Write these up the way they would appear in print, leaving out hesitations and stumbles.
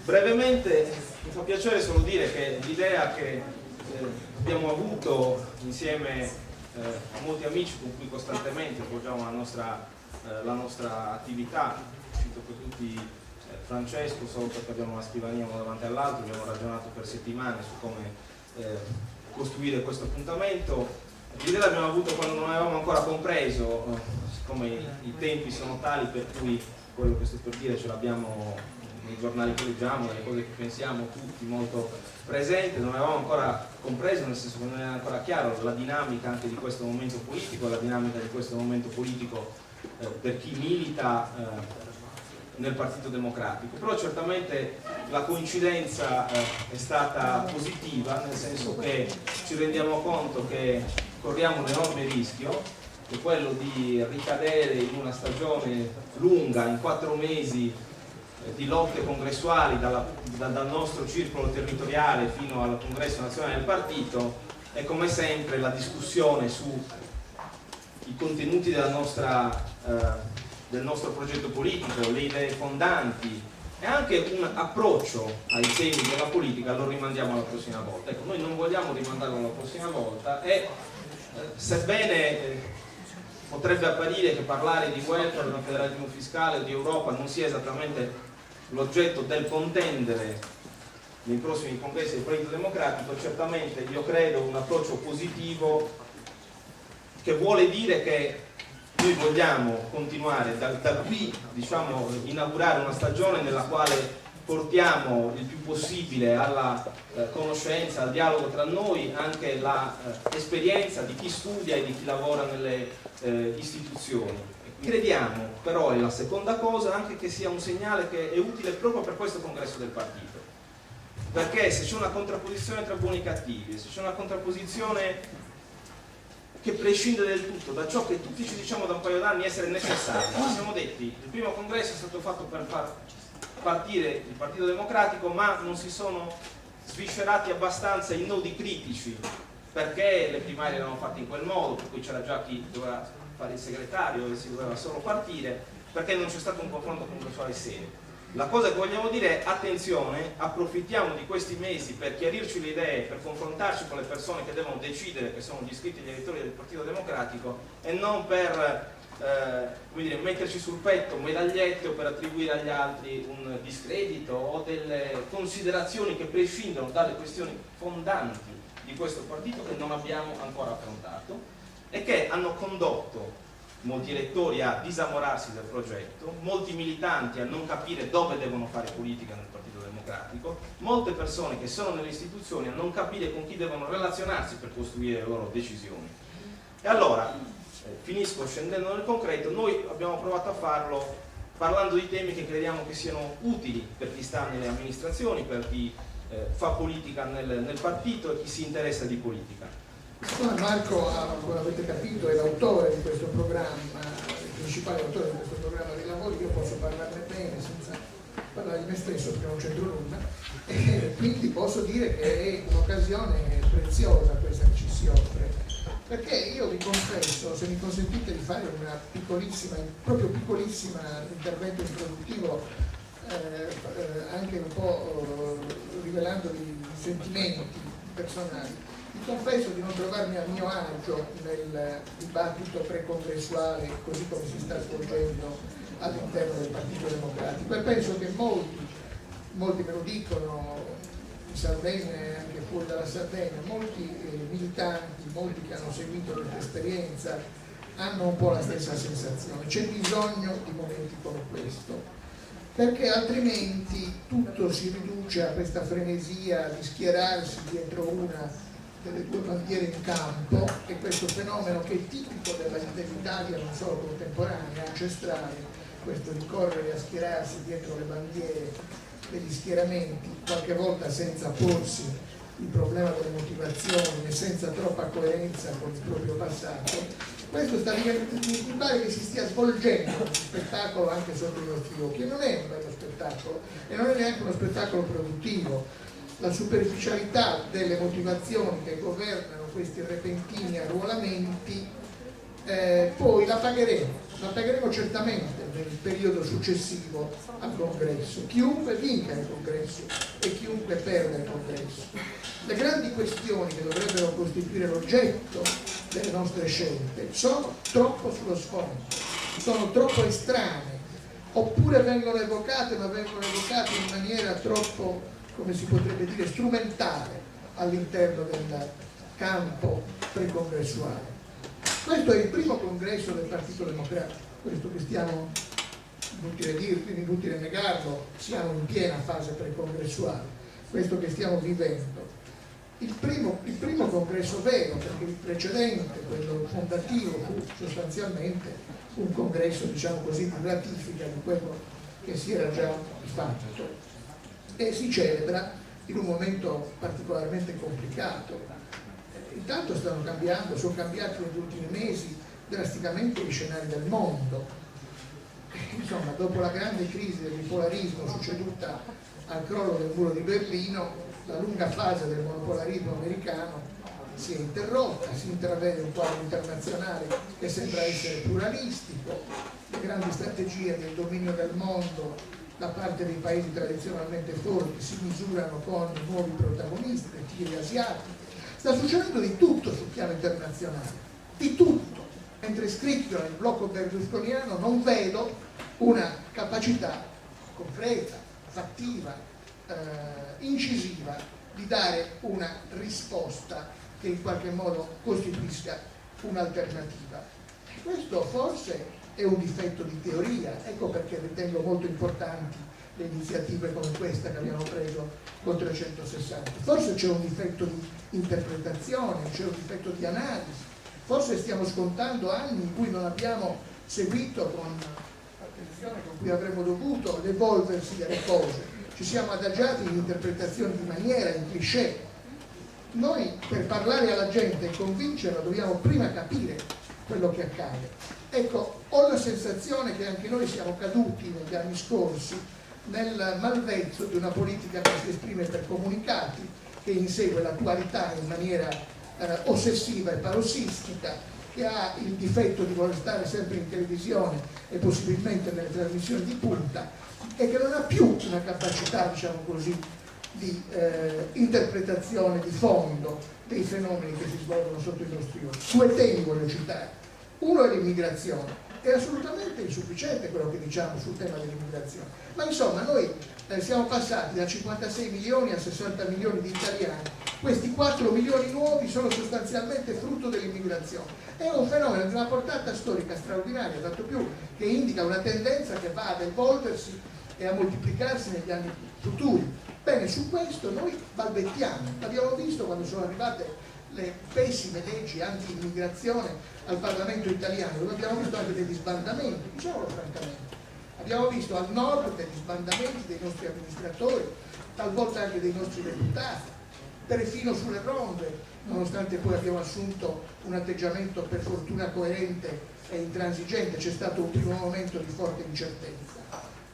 Brevemente mi fa piacere solo dire che l'idea che abbiamo avuto insieme a molti amici con cui costantemente svolgiamo la nostra attività, cito per tutti Francesco, solo perché abbiamo una scrivania uno davanti all'altro, abbiamo ragionato per settimane su come costruire questo appuntamento. L'idea l'abbiamo avuto quando non avevamo ancora compreso, siccome i tempi sono tali per cui quello che sto per dire ce l'abbiamo nei giornali che leggiamo, nelle cose che pensiamo tutti molto presente, non avevamo ancora compreso, nel senso che non era ancora chiaro la dinamica anche di questo momento politico, la dinamica di questo momento politico per chi milita nel Partito Democratico. Però certamente la coincidenza è stata positiva, nel senso che ci rendiamo conto che corriamo un enorme rischio, che è quello di ricadere in una stagione lunga, in 4 mesi di lotte congressuali dal nostro circolo territoriale fino al congresso nazionale del partito, e come sempre la discussione sui contenuti del nostro progetto politico, le idee fondanti e anche un approccio ai temi della politica lo rimandiamo alla prossima volta. Ecco, noi non vogliamo rimandarlo alla prossima volta e sebbene potrebbe apparire che parlare di welfare, di federalismo fiscale o di Europa non sia esattamente l'oggetto del contendere nei prossimi congressi del Partito Democratico, certamente io credo un approccio positivo che vuole dire che noi vogliamo continuare da qui, diciamo, inaugurare una stagione nella quale portiamo il più possibile alla conoscenza, al dialogo tra noi anche l'esperienza di chi studia e di chi lavora nelle istituzioni. Crediamo però, è la seconda cosa, anche che sia un segnale che è utile proprio per questo congresso del partito, perché se c'è una contrapposizione tra buoni e cattivi, se c'è una contrapposizione che prescinde del tutto da ciò che tutti ci diciamo da un paio d'anni essere necessario, ci siamo detti il primo congresso è stato fatto per far partire il Partito Democratico, ma non si sono sviscerati abbastanza i nodi critici, perché le primarie erano fatte in quel modo, per cui c'era già chi doveva fare il segretario e si doveva solo partire, perché non c'è stato un confronto congressuale serio. La cosa che vogliamo dire è: attenzione, approfittiamo di questi mesi per chiarirci le idee, per confrontarci con le persone che devono decidere, che sono gli iscritti agli elettori del Partito Democratico, e non per come dire, metterci sul petto medagliette o per attribuire agli altri un discredito o delle considerazioni che prescindono dalle questioni fondanti di questo partito che non abbiamo ancora affrontato e che hanno condotto molti elettori a disamorarsi del progetto, molti militanti a non capire dove devono fare politica nel Partito Democratico, molte persone che sono nelle istituzioni a non capire con chi devono relazionarsi per costruire le loro decisioni. E allora, finisco scendendo nel concreto, noi abbiamo provato a farlo parlando di temi che crediamo che siano utili per chi sta nelle amministrazioni, per chi fa politica nel partito e chi si interessa di politica. Siccome Marco, come avete capito, è l'autore di questo programma, il principale autore di questo programma di lavoro, io posso parlarne bene senza parlare di me stesso perché non c'entro nulla, e quindi posso dire che è un'occasione preziosa questa che ci si offre, perché io vi confesso, se mi consentite di fare una piccolissima, proprio piccolissima intervento introduttivo, anche un po' rivelandovi sentimenti personali. Vi confesso di non trovarmi a mio agio nel dibattito precongressuale così come si sta svolgendo all'interno del Partito Democratico, e penso che molti me lo dicono, in Sardegna e anche fuori dalla Sardegna, molti militanti, molti che hanno seguito questa esperienza hanno un po' la stessa sensazione. C'è bisogno di momenti come questo, perché altrimenti tutto si riduce a questa frenesia di schierarsi dietro una delle due bandiere in campo, e questo fenomeno che è tipico dell'Italia non solo contemporanea, ancestrale, questo di correre a schierarsi dietro le bandiere degli schieramenti, qualche volta senza porsi il problema delle motivazioni e senza troppa coerenza con il proprio passato. Questo mi pare che si stia svolgendo uno spettacolo anche sotto i nostri occhi, e non è un bello spettacolo, e non è neanche uno spettacolo produttivo. La superficialità delle motivazioni che governano questi repentini arruolamenti poi la pagheremo certamente, nel periodo successivo al congresso, chiunque vinca il congresso e chiunque perda il congresso. Le grandi questioni che dovrebbero costituire l'oggetto delle nostre scelte sono troppo sullo sfondo, sono troppo estranee, oppure vengono evocate, ma vengono evocate in maniera troppo, come si potrebbe dire, strumentale all'interno del campo precongressuale. Questo è il primo congresso del Partito Democratico, questo che stiamo, inutile dirlo, inutile negarlo, siamo in piena fase precongressuale, questo che stiamo vivendo. Il primo congresso vero, perché il precedente, quello fondativo, fu sostanzialmente un congresso, diciamo così, di ratifica di quello che si era già fatto, e si celebra in un momento particolarmente complicato. Intanto sono cambiati negli ultimi mesi drasticamente gli scenari del mondo. Insomma, dopo la grande crisi del bipolarismo succeduta al crollo del muro di Berlino, la lunga fase del monopolarismo americano si è interrotta, si intravede un quadro internazionale che sembra essere pluralistico, le grandi strategie del dominio del mondo da parte dei paesi tradizionalmente forti si misurano con nuovi protagonisti, le tigri asiatiche. Sta succedendo di tutto sul piano internazionale, di tutto, mentre scritto nel blocco berlusconiano non vedo una capacità concreta, fattiva, incisiva di dare una risposta che in qualche modo costituisca un'alternativa. Questo forse è un difetto di teoria, ecco perché ritengo molto importanti le iniziative come questa che abbiamo preso con 360. Forse c'è un difetto di interpretazione, c'è un difetto di analisi, forse stiamo scontando anni in cui non abbiamo seguito con l'attenzione con cui avremmo dovuto l'evolversi delle cose, ci siamo adagiati in interpretazioni di maniera, in cliché. Noi per parlare alla gente e convincerla dobbiamo prima capire quello che accade. Ecco, ho la sensazione che anche noi siamo caduti negli anni scorsi nel malvezzo di una politica che si esprime per comunicati, che insegue l'attualità in maniera ossessiva e parossistica, che ha il difetto di voler stare sempre in televisione e possibilmente nelle trasmissioni di punta, e che non ha più una capacità, diciamo così, di interpretazione di fondo dei fenomeni che si svolgono sotto i nostri occhi. Due temi voglio citare. Uno è l'immigrazione. È assolutamente insufficiente quello che diciamo sul tema dell'immigrazione, ma insomma noi siamo passati da 56 milioni a 60 milioni di italiani. Questi 4 milioni nuovi sono sostanzialmente frutto dell'immigrazione. È un fenomeno di una portata storica straordinaria, tanto più che indica una tendenza che va ad evolversi e a moltiplicarsi negli anni futuri. Bene, su questo noi balbettiamo, l'abbiamo visto quando sono arrivate le pessime leggi anti-immigrazione al Parlamento italiano, dove abbiamo visto anche degli sbandamenti, diciamolo francamente. Abbiamo visto al nord degli sbandamenti dei nostri amministratori, talvolta anche dei nostri deputati, perfino sulle ronde, nonostante poi abbiamo assunto un atteggiamento per fortuna coerente e intransigente, c'è stato un primo momento di forte incertezza.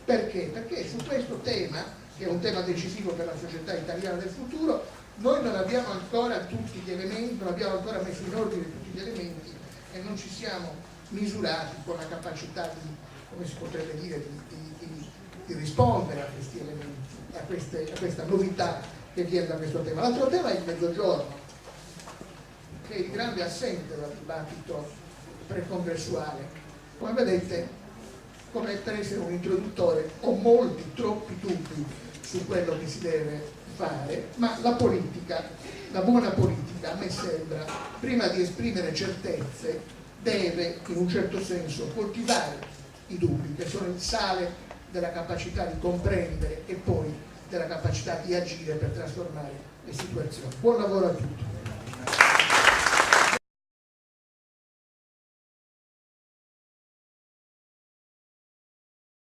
Perché? Perché su questo tema, che è un tema decisivo per la società italiana del futuro, noi non abbiamo ancora tutti gli elementi, non abbiamo ancora messo in ordine tutti gli elementi e non ci siamo misurati con la capacità di, come si potrebbe dire, di rispondere a questi elementi, a questa novità che viene da questo tema. L'altro tema è il Mezzogiorno, che è il grande assente dal dibattito precongressuale. Come vedete, come per essere un introduttore, ho molti, troppi dubbi su quello che si deve fare, ma la politica, la buona politica, a me sembra, prima di esprimere certezze, deve in un certo senso coltivare i dubbi, che sono il sale della capacità di comprendere e poi della capacità di agire per trasformare le situazioni. Buon lavoro a tutti.